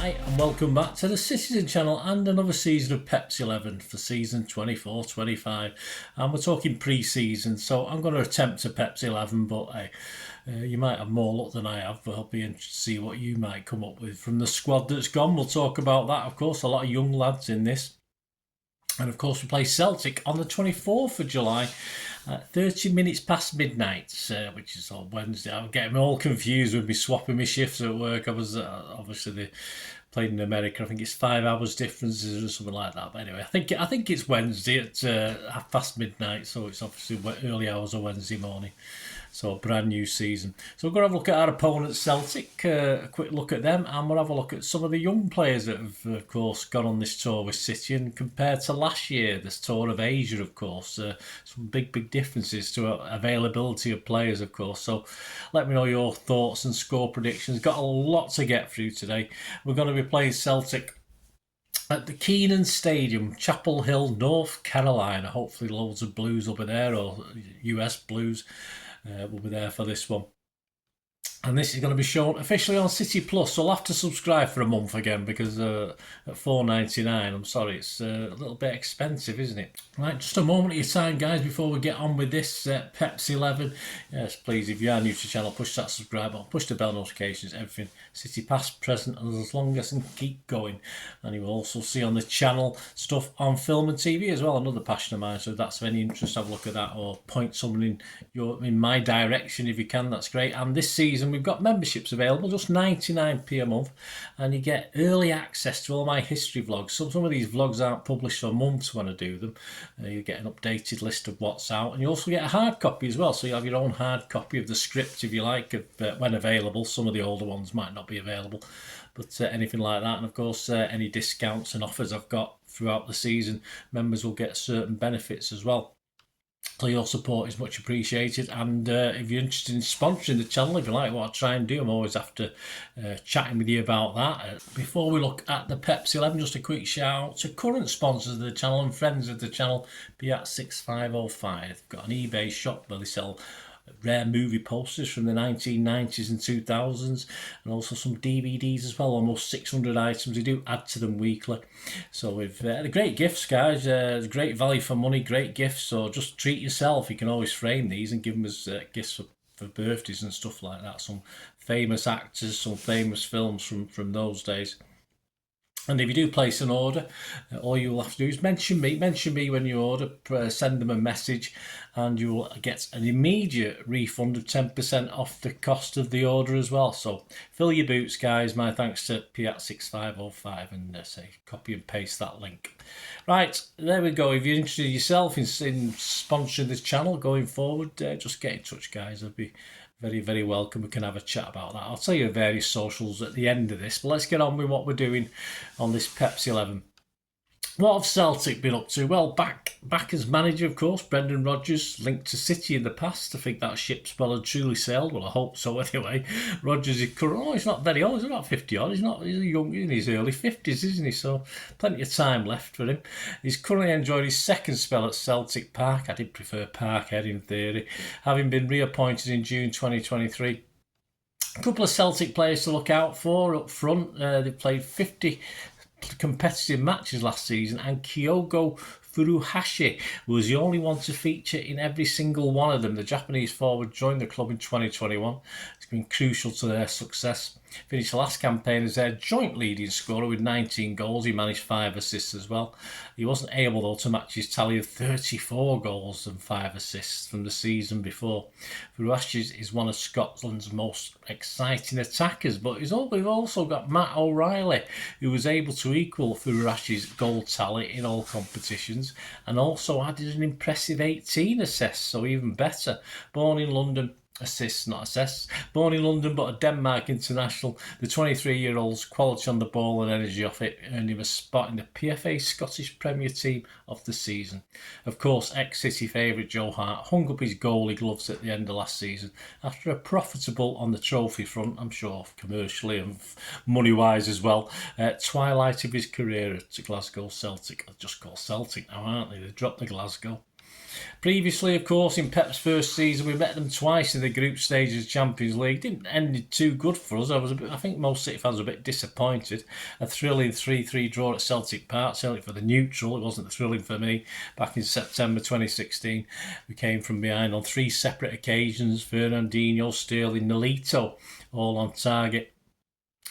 Hi and welcome back to the Citytilidie channel and another season of Pepsi 11 for season 24-25, and we're talking pre-season, so I'm going to attempt a Pepsi 11, but you might have more luck than I have, but I'll be interested to see what you might come up with from the squad that's gone. We'll talk about that, of course, a lot of young lads in this. And of course we play Celtic on the 24th of July at 30 minutes past midnight, which is on Wednesday. I'm getting all confused with me swapping my shifts at work. I was obviously played in America. I think it's 5 hours differences or something like that. But anyway, I think it's Wednesday at half past midnight, so it's obviously early hours of Wednesday morning. So a brand new season. So we're going to have a look at our opponents, Celtic, a quick look at them, and we'll have a look at some of the young players that have, of course, gone on this tour with City. And compared to last year, this tour of Asia, of course, some big differences to availability of players, of course. So let me know your thoughts and score predictions. Got a lot to get through today. We're going to be playing Celtic at the Keenan Stadium, Chapel Hill, North Carolina. Hopefully loads of Blues will be there, or US Blues. Will be there for this one. And this is going to be shown officially on City Plus, so I'll have to subscribe for a month again because at $4.99, I'm sorry, it's a little bit expensive, isn't it? Right, just a moment of your time, guys, before we get on with this Pepsi 11. Yes, please, if you are new to the channel, push that subscribe button, push the bell notifications, everything. City past, present, and as long as I can keep going. And you will also see on the channel stuff on film and TV as well, another passion of mine, so if that's of any interest, have a look at that, or point someone in my direction if you can, that's great. And this season, we've got memberships available, just 99p a month, and you get early access to all my history vlogs. Some of these vlogs aren't published for months when I do them. You get an updated list of what's out, and you also get a hard copy as well, so you have your own hard copy of the script if you like, when available. Some of the older ones might not be available, but anything like that. And of course any discounts and offers I've got throughout the season, members will get certain benefits as well. So your support is much appreciated, and if you're interested in sponsoring the channel, if you like what I try and do, I'm always after chatting with you about that. Before we look at the Pepsi 11, just a quick shout out to current sponsors of the channel and friends of the channel. Piat 6505, got an eBay shop where they sell rare movie posters from the 1990s and 2000s, and also some DVDs as well, almost 600 items. We do add to them weekly, so we've the great gifts, guys, great value for money, great gifts. So just treat yourself. You can always frame these and give them as gifts for birthdays and stuff like that. Some famous actors, some famous films from those days. And if you do place an order, all you'll have to do is mention me when you order, send them a message, and you will get an immediate refund of 10% off the cost of the order as well. So fill your boots, guys. My thanks to Piat 6505, and say copy and paste that link. Right, there we go. If you're interested yourself in sponsoring this channel going forward, just get in touch, guys. I'd be very welcome. We can have a chat about that. I'll tell you various socials at the end of this, but let's get on with what we're doing on this Pepsi 11. What have Celtic been up to? Well, back as manager, of course, Brendan Rodgers, linked to City in the past. I think that ship's well and truly sailed. Well, I hope so anyway. Rodgers is current. Oh, he's not very old. He's not 50 odd. He's young, in his early 50s, isn't he? So plenty of time left for him. He's currently enjoying his second spell at Celtic Park. I did prefer Parkhead in theory, having been reappointed in June 2023. A couple of Celtic players to look out for up front. They've played 50 competitive matches last season, and Kyogo Furuhashi was the only one to feature in every single one of them. The Japanese forward joined the club in 2021. It's been crucial to their success. Finished the last campaign as their joint leading scorer with 19 goals. He managed 5 assists as well. He wasn't able, though, to match his tally of 34 goals and 5 assists from the season before. Furuhashi is one of Scotland's most exciting attackers, but we've also got Matt O'Reilly, who was able to equal Furuhashi's goal tally in all competitions, and also added an impressive 18 assists, so even better. Born in London, assists, not assists. Born in London but a Denmark international, the 23-year-old's quality on the ball and energy off it earned him a spot in the PFA Scottish Premier Team of the season. Of course, ex-City favourite Joe Hart hung up his goalie gloves at the end of last season after a profitable on the trophy front, I'm sure commercially and money-wise as well, twilight of his career at Glasgow Celtic. They're just called Celtic now, aren't they? They dropped the Glasgow. Previously, of course, in Pep's first season, we met them twice in the group stages of Champions League. Didn't end too good for us. I think most City fans were a bit disappointed. A thrilling 3-3 draw at Celtic Park, certainly for the neutral. It wasn't thrilling for me. Back in September 2016, we came from behind on 3 separate occasions. Fernandinho, Sterling, Nolito, all on target.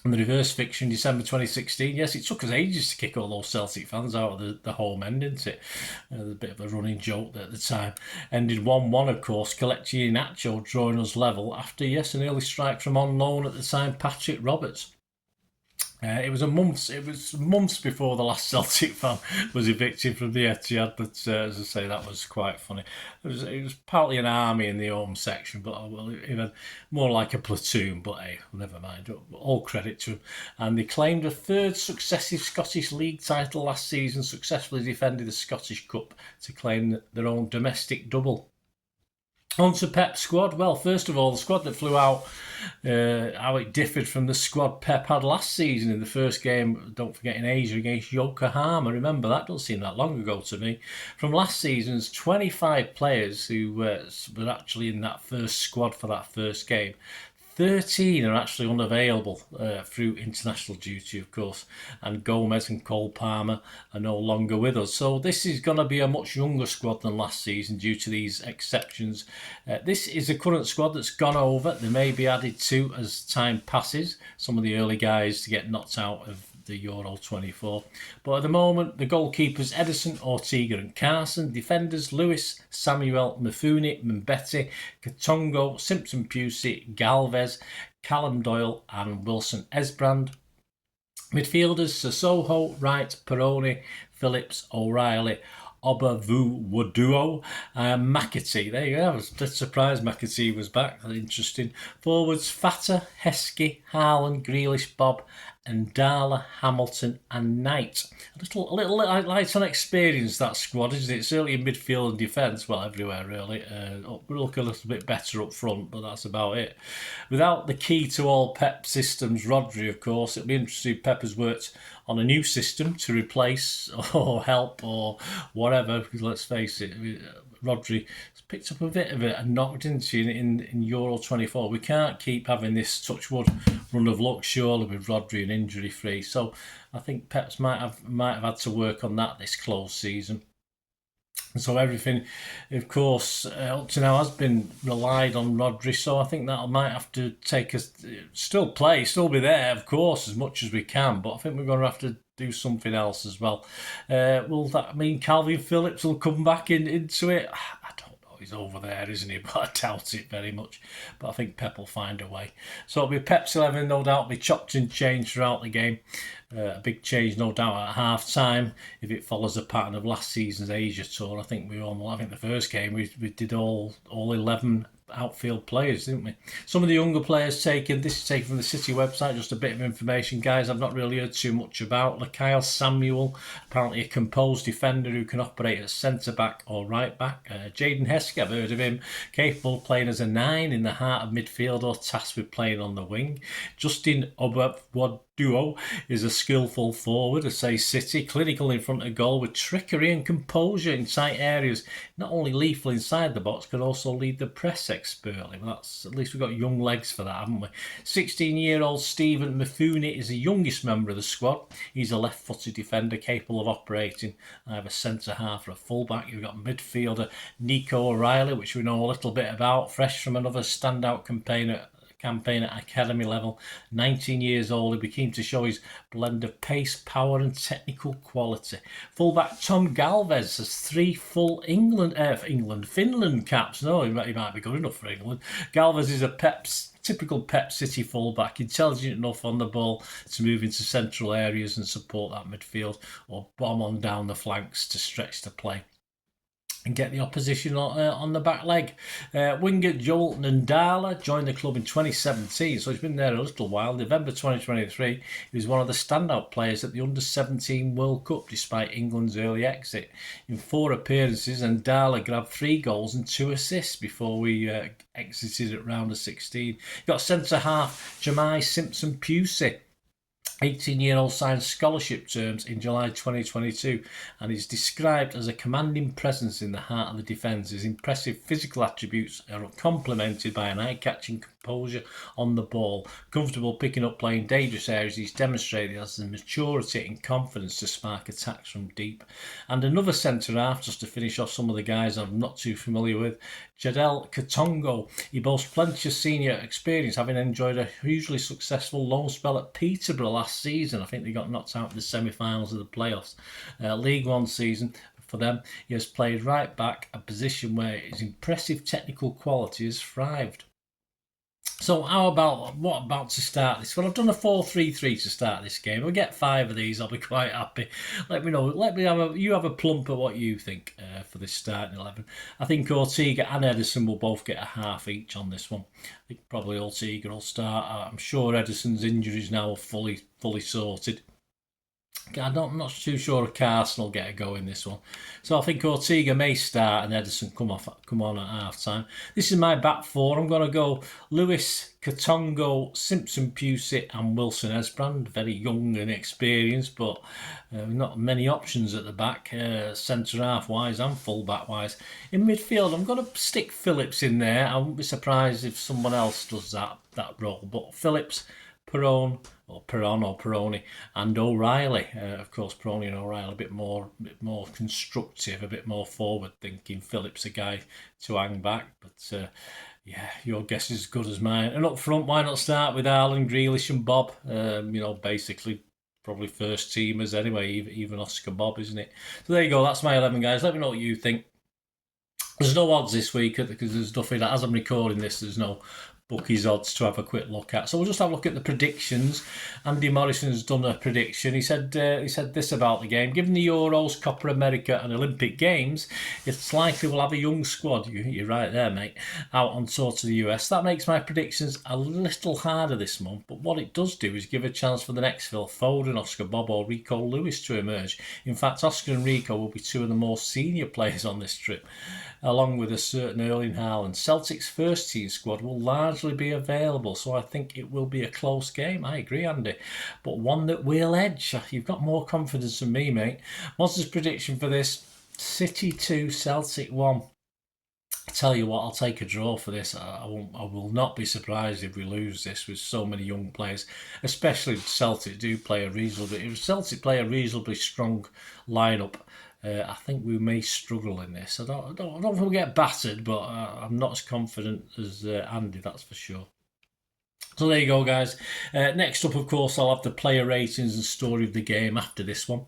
And the reverse fixture in December 2016, yes, it took us ages to kick all those Celtic fans out of the home end, didn't it? There's a bit of a running joke at the time. Ended 1-1, of course, Kelechi Iheanacho drawing us level after, yes, an early strike from on loan at the time, Patrick Roberts. It was months before the last Celtic fan was evicted from the Etihad, but as I say, that was quite funny. It was partly an army in the home section, but even more like a platoon. But hey, never mind. All credit to them. And they claimed a 3rd successive Scottish League title last season, successfully defended the Scottish Cup to claim their own domestic double. On to Pep's squad. Well, first of all, the squad that flew out, how it differed from the squad Pep had last season in the first game, don't forget, in Asia against Yokohama. Remember, that doesn't seem that long ago to me. From last season's 25 players who were actually in that first squad for that first game, 13 are actually unavailable through international duty, of course, and Gomez and Cole Palmer are no longer with us. So this is going to be a much younger squad than last season due to these exceptions. This is a current squad that's gone over. They may be added to as time passes, some of the early guys to get knocked out of the Euro 24. But at the moment, the goalkeepers Edison, Ortega and Carson, defenders Lewis, Samuel, Mifune, Mbete, Katongo, Simpson Pusey, Galvez, Callum Doyle and Wilson Esbrand. Midfielders Sissoko, Wright, Peroni, Phillips, O'Reilly, Obavuwoduo, McAtee. There you go. I was surprised McAtee was back. Interesting. Forwards Fata, Heskey, Haaland, Grealish, Bob, and Darla, Hamilton and Knight. A little light on experience, that squad, isn't it? Certainly in midfield and defence, well, everywhere really. We look a little bit better up front, but that's about it. Without the key to all Pep systems, Rodri, of course, it'll be interesting if Pep has worked on a new system to replace or help or whatever, because let's face it, Rodri picked up a bit of a knock, didn't he, in Euro 24. We can't keep having this touchwood run of luck, surely, with Rodri and injury free. So I think Pep's might have had to work on that this close season. And so everything, of course, up to now has been relied on Rodri. So I think that might have to take us, still be there, of course, as much as we can. But I think we're going to have to do something else as well. Will that mean Calvin Phillips will come back into it? I don't know. He's over there, isn't he? But I doubt it very much. But I think Pep will find a way. So it'll be Pep's 11, no doubt, be chopped and changed throughout the game. A big change, no doubt, at half time if it follows the pattern of last season's Asia tour. I think the first game we did all 11 outfield players, didn't we? Some of the younger players taken. This is taken from the City website. Just a bit of information, guys. I've not really heard too much about. Kyle Samuel, apparently a composed defender who can operate as centre back or right back. Jaden Heskey, I've heard of him, capable of playing as a 9 in the heart of midfield or tasked with playing on the wing. Justin Obavuwoduo is a skillful forward, as say City, clinical in front of goal with trickery and composure in tight areas. Not only lethal inside the box, could also lead the press expertly. Well, at least we've got young legs for that, haven't we? 16-year-old Stephen Mifune is the youngest member of the squad. He's a left-footed defender capable of operating either centre-half or a full-back. You've got midfielder Nico O'Reilly, which we know a little bit about, fresh from another standout campaign at academy level. 19 years old, he'll be keen to show his blend of pace, power and technical quality. Fullback Tom Galvez has 3 full Finland caps. No, he might be good enough for England. Galvez is a typical Pep City fullback, intelligent enough on the ball to move into central areas and support that midfield or bomb on down the flanks to stretch the play. and get the opposition on the back leg. Winger Joel Ndala joined the club in 2017, so he's been there a little while. November 2023, he was one of the standout players at the Under-17 World Cup despite England's early exit. In 4 appearances, Ndala grabbed 3 goals and 2 assists before we exited at round of 16. He got centre-half Jemai Simpson-Pusey. 18-year-old signed scholarship terms in July 2022 and is described as a commanding presence in the heart of the defence. His impressive physical attributes are complemented by an eye-catching composure on the ball. Comfortable picking up play in dangerous areas, he's demonstrated has the maturity and confidence to spark attacks from deep. And another centre-half, just to finish off some of the guys I'm not too familiar with, Jadel Katongo. He boasts plenty of senior experience, having enjoyed a hugely successful loan spell at Peterborough last season. I think they got knocked out in the semi-finals of the playoffs. League One season for them. He has played right back, a position where his impressive technical quality has thrived. So what about to start this? Well, I've done a 4-3-3 to start this game. If I get 5 of these, I'll be quite happy. Let me know. You have a plump at what you think for this starting 11. I think Ortega and Ederson will both get a half each on this one. I think probably Ortega will start. I'm sure Ederson's injuries now are fully sorted. I'm not too sure if Carson will get a go in this one. So I think Ortega may start and Ederson come on at half time. This is my back 4. I'm going to go Lewis, Katongo, Simpson-Pusey and Wilson Esbrand. Very young and experienced, but not many options at the back, centre-half wise and full-back wise. In midfield, I'm going to stick Phillips in there. I wouldn't be surprised if someone else does that role. But Phillips, Peroni, and O'Reilly. Of course, Peroni and O'Reilly a bit more constructive, a bit more forward-thinking. Phillips a guy to hang back, but yeah, your guess is as good as mine. And up front, why not start with Arlen, Grealish, and Bob? Basically probably first teamers anyway. Even Oscar Bob, isn't it? So there you go. That's my 11, guys. Let me know what you think. There's no odds this week because there's nothing. As I'm recording this, there's no bookies odds to have a quick look at. So we'll just have a look at the predictions. Andy Morrison's done a prediction. He said this about the game. Given the Euros, Copa America and Olympic Games, it's likely we'll have a young squad. You're right there, mate. Out on tour to the US. That makes my predictions a little harder this month, but what it does do is give a chance for the next Phil Foden, Oscar Bob or Rico Lewis to emerge. In fact, Oscar and Rico will be 2 of the more senior players on this trip, along with a certain Erling Haaland. Celtic's first team squad will largely be available, so I think it will be a close game. I agree, Andy, but one that will edge. You've got more confidence than me, mate. What's his prediction for this? City 2, Celtic 1. I tell you what, I'll take a draw for this. I will not be surprised if we lose this with so many young players, especially if Celtic play a reasonably strong lineup. I think we may struggle in this. I don't know if we'll get battered, but I'm not as confident as Andy, that's for sure. So there you go, guys. Next up, of course, I'll have the player ratings and story of the game after this one.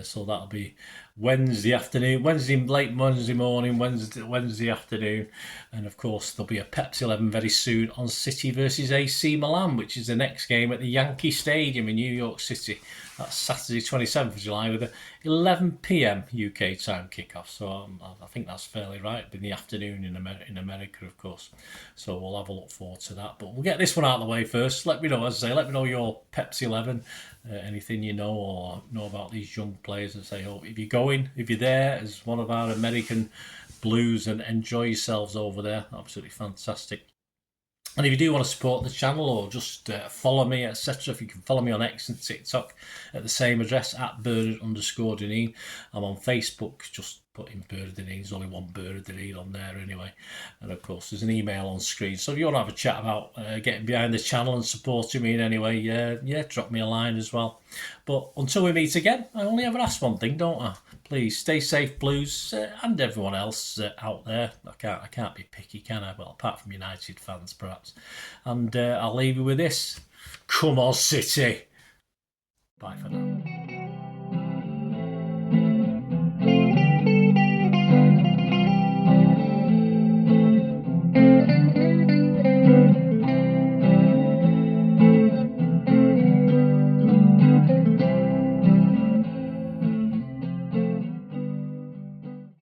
So that'll be Wednesday afternoon, late Wednesday morning, Wednesday afternoon. And of course, there'll be a Pepsi 11 very soon on City versus AC Milan, which is the next game at the Yankee Stadium in New York City. That's Saturday 27th of July with a 11 p.m. UK time kickoff. So I think that's fairly right. In the afternoon in America, of course. So we'll have a look forward to that. But we'll get this one out of the way first. Let me know, as I say, let me know your Pepsi 11, anything you know or know about these young players. And say, if you're there as one of our American Blues, and enjoy yourselves over there. Absolutely fantastic. And if you do want to support the channel or just follow me, etc., if you can follow me on X and TikTok at the same address, @Bernard_Deneen. I'm on Facebook, just put in Bernard Deneen. There's only one Bernard Deneen on there anyway. And of course, there's an email on screen. So if you want to have a chat about getting behind the channel and supporting me in any way, drop me a line as well. But until we meet again, I only ever ask one thing, don't I? Please stay safe, Blues, and everyone else out there. I can't be picky, can I? Well, apart from United fans, perhaps. And I'll leave you with this. Come on, City. Bye for now.